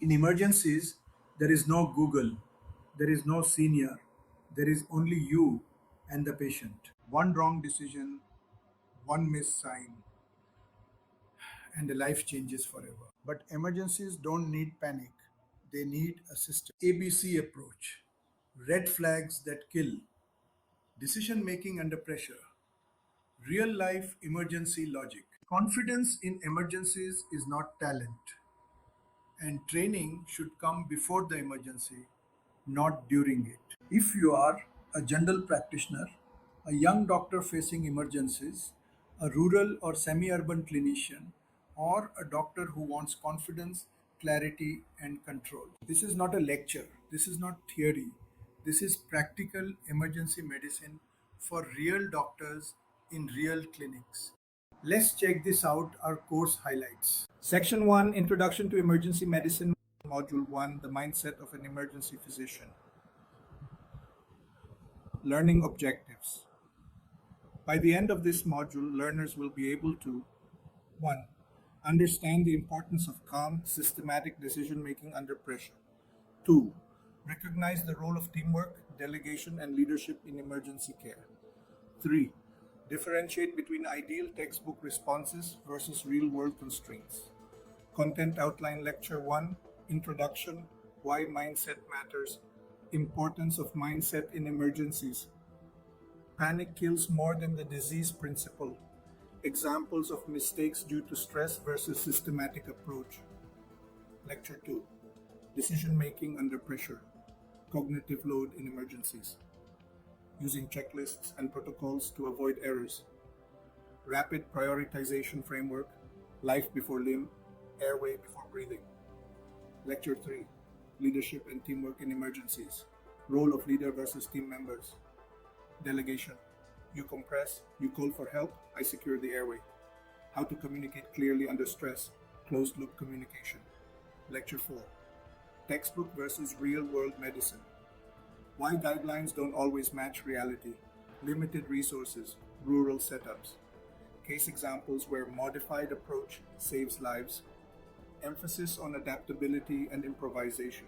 In emergencies, there is no Google, there is no senior, there is only you and the patient. One wrong decision, one missed sign, and the life changes forever. But emergencies don't need panic, they need a system. ABC approach, red flags that kill, decision making under pressure, real life emergency logic. Confidence in emergencies is not talent, and training should come before the emergency, not during it. If you are a general practitioner, a young doctor facing emergencies, a rural or semi urban clinician, or a doctor who wants confidence, clarity, and control. This is not a lecture, this is not theory, this is practical emergency medicine for real doctors in real clinics. Let's check this out our course highlights. Section 1, Introduction to Emergency Medicine, Module 1, The Mindset of an Emergency Physician. Learning objectives. By the end of this module, learners will be able to 1. Understand the importance of calm, systematic decision making under pressure. 2. Recognize the role of teamwork, delegation, and leadership in emergency care. 3. Differentiate between ideal textbook responses versus real world constraints. Content outline Lecture 1, Introduction, Why Mindset Matters, Importance of Mindset in Emergencies. Panic kills more than the disease principle. Examples of mistakes due to stress versus systematic approach. Lecture 2, Decision Making Under Pressure, Cognitive Load in Emergencies. Using checklists and protocols to avoid errors. Rapid Prioritization Framework, Life Before Limb, Airway Before Breathing. Lecture 3, Leadership and Teamwork in Emergencies, Role of Leader versus Team Members. Delegation, you compress, you call for help, I secure the airway. How to communicate clearly under stress, closed loop communication. Lecture 4, Textbook versus Real World Medicine. Why guidelines don't always match reality, limited resources, rural setups. Case examples where modified approach saves lives. Emphasis on adaptability and improvisation.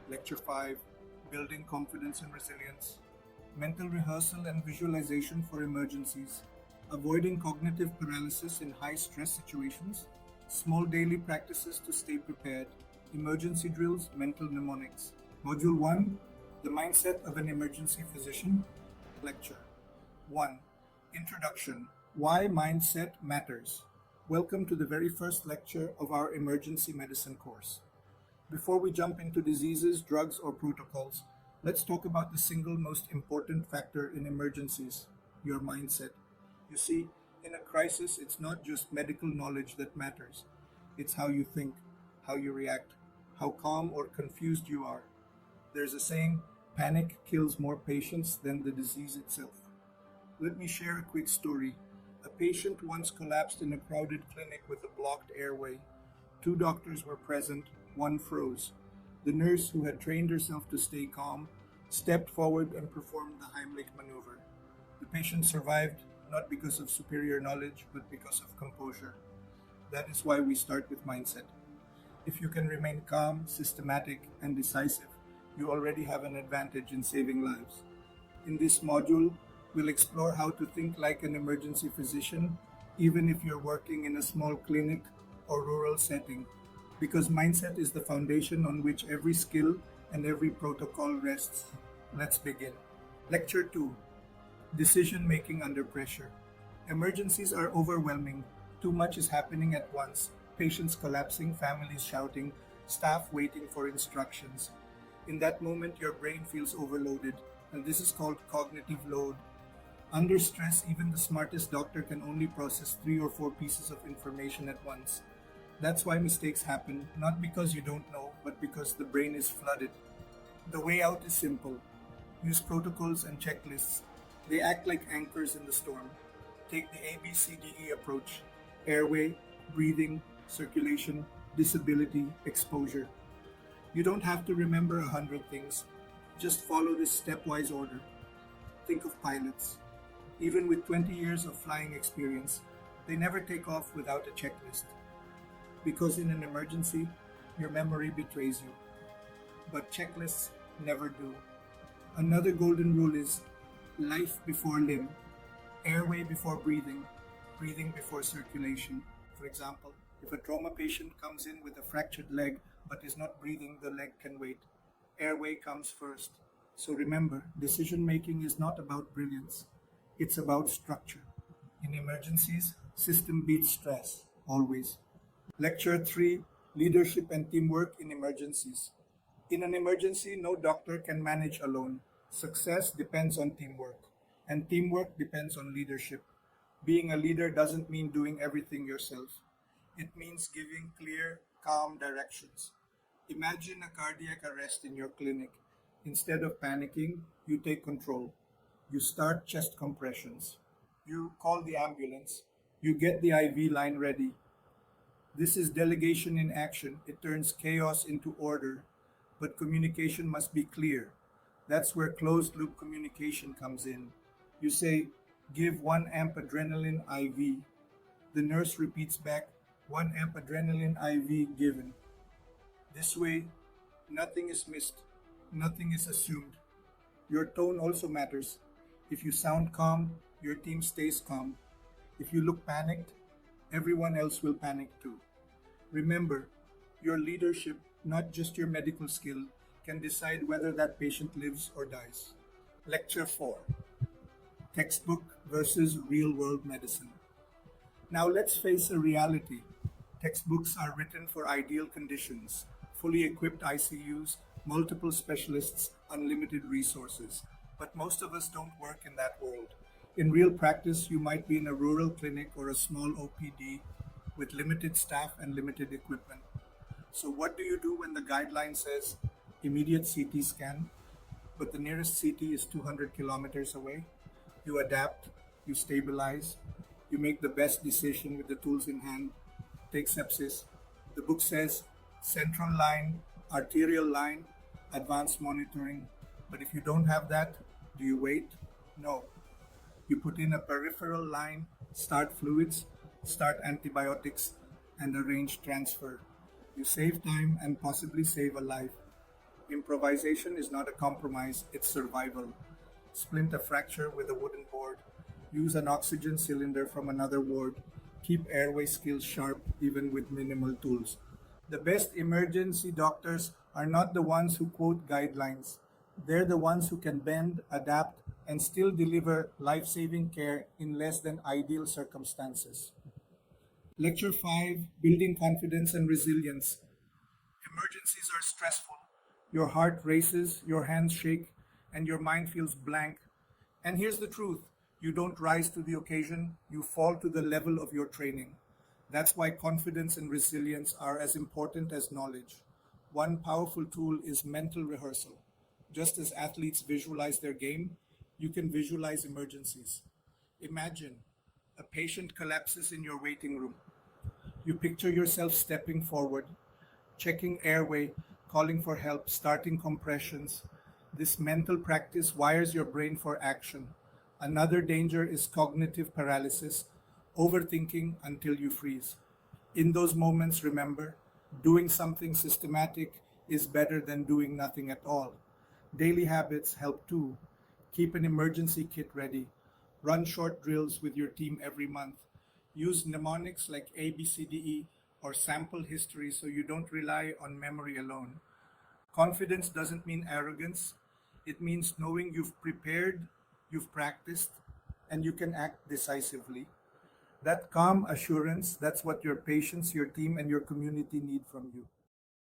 Lecture 5, Building Confidence and Resilience. Mental rehearsal and visualization for emergencies. Avoiding cognitive paralysis in high stress situations. Small daily practices to stay prepared. Emergency drills, mental mnemonics. Module 1, The Mindset of an Emergency Physician. Lecture 1, Introduction, Why Mindset Matters. Welcome to the very first lecture of our emergency medicine course. Before we jump into diseases, drugs, or protocols, let's talk about the single most important factor in emergencies, your mindset. You see, in a crisis, it's not just medical knowledge that matters. It's how you think, how you react, how calm or confused you are. There's a saying, panic kills more patients than the disease itself. Let me share a quick story. A patient once collapsed in a crowded clinic with a blocked airway. Two doctors were present, one froze. The nurse, who had trained herself to stay calm, stepped forward and performed the Heimlich maneuver. The patient survived, not because of superior knowledge, but because of composure. That is why we start with mindset. If you can remain calm, systematic, and decisive, you already have an advantage in saving lives. In this module, we'll explore how to think like an emergency physician, even if you're working in a small clinic or rural setting, because mindset is the foundation on which every skill and every protocol rests. Let's begin. Lecture 2, Decision Making Under Pressure. Emergencies are overwhelming. Too much is happening at once. Patients collapsing, families shouting, staff waiting for instructions. In that moment, your brain feels overloaded, and this is called cognitive load. Under stress, even the smartest doctor can only process 3 or 4 pieces of information at once. That's why mistakes happen, not because you don't know, but because the brain is flooded. The way out is simple. Use protocols and checklists. They act like anchors in the storm. Take the ABCDE approach: airway, breathing, circulation, disability, exposure. You don't have to remember 100 things. Just follow this stepwise order. Think of pilots. Even with 20 years of flying experience, they never take off without a checklist. Because in an emergency, your memory betrays you. But checklists never do. Another golden rule is life before limb, airway before breathing, breathing before circulation. For example, if a trauma patient comes in with a fractured leg but is not breathing, the leg can wait. Airway comes first. So remember, decision making is not about brilliance, it's about structure. In emergencies, system beats stress, always. Lecture 3, Leadership and Teamwork in Emergencies. In an emergency, no doctor can manage alone. Success depends on teamwork, and teamwork depends on leadership. Being a leader doesn't mean doing everything yourself. It means giving clear, calm directions. Imagine a cardiac arrest in your clinic. Instead of panicking, you take control. You start chest compressions. You call the ambulance. You get the IV line ready. This is delegation in action. It turns chaos into order, but communication must be clear. That's where closed loop communication comes in. You say, give 1 amp adrenaline IV. The nurse repeats back, 1 amp adrenaline IV given. This way, nothing is missed, nothing is assumed. Your tone also matters. If you sound calm, your team stays calm. If you look panicked, everyone else will panic too. Remember, your leadership, not just your medical skill, can decide whether that patient lives or dies. Lecture 4, Textbook versus Real World Medicine. Now let's face a reality. Textbooks are written for ideal conditions, fully equipped ICUs, multiple specialists, unlimited resources. But most of us don't work in that world. In real practice, you might be in a rural clinic or a small OPD with limited staff and limited equipment. So what do you do when the guideline says immediate CT scan, but the nearest CT is 200 kilometers away? You adapt, you stabilize, you make the best decision with the tools in hand. Take sepsis. The book says central line, arterial line, advanced monitoring. But if you don't have that, do you wait? No. You put in a peripheral line, start fluids, start antibiotics, and arrange transfer. You save time and possibly save a life. Improvisation is not a compromise, it's survival. Splint a fracture with a wooden board. Use an oxygen cylinder from another ward. Keep airway skills sharp even with minimal tools. The best emergency doctors are not the ones who quote guidelines. They're the ones who can bend, adapt, and still deliver life-saving care in less than ideal circumstances. Lecture 5, Building Confidence and Resilience. Emergencies are stressful. Your heart races, your hands shake, and your mind feels blank. And here's the truth. You don't rise to the occasion, you fall to the level of your training. That's why confidence and resilience are as important as knowledge. One powerful tool is mental rehearsal. Just as athletes visualize their game, you can visualize emergencies. Imagine a patient collapses in your waiting room. You picture yourself stepping forward, checking airway, calling for help, starting compressions. This mental practice wires your brain for action. Another danger is cognitive paralysis, overthinking until you freeze. In those moments, remember, doing something systematic is better than doing nothing at all. Daily habits help too. Keep an emergency kit ready. Run short drills with your team every month. Use mnemonics like ABCDE or sample history so you don't rely on memory alone. Confidence doesn't mean arrogance. It means knowing you've prepared, you've practiced, and you can act decisively. That calm assurance, that's what your patients, your team, and your community need from you.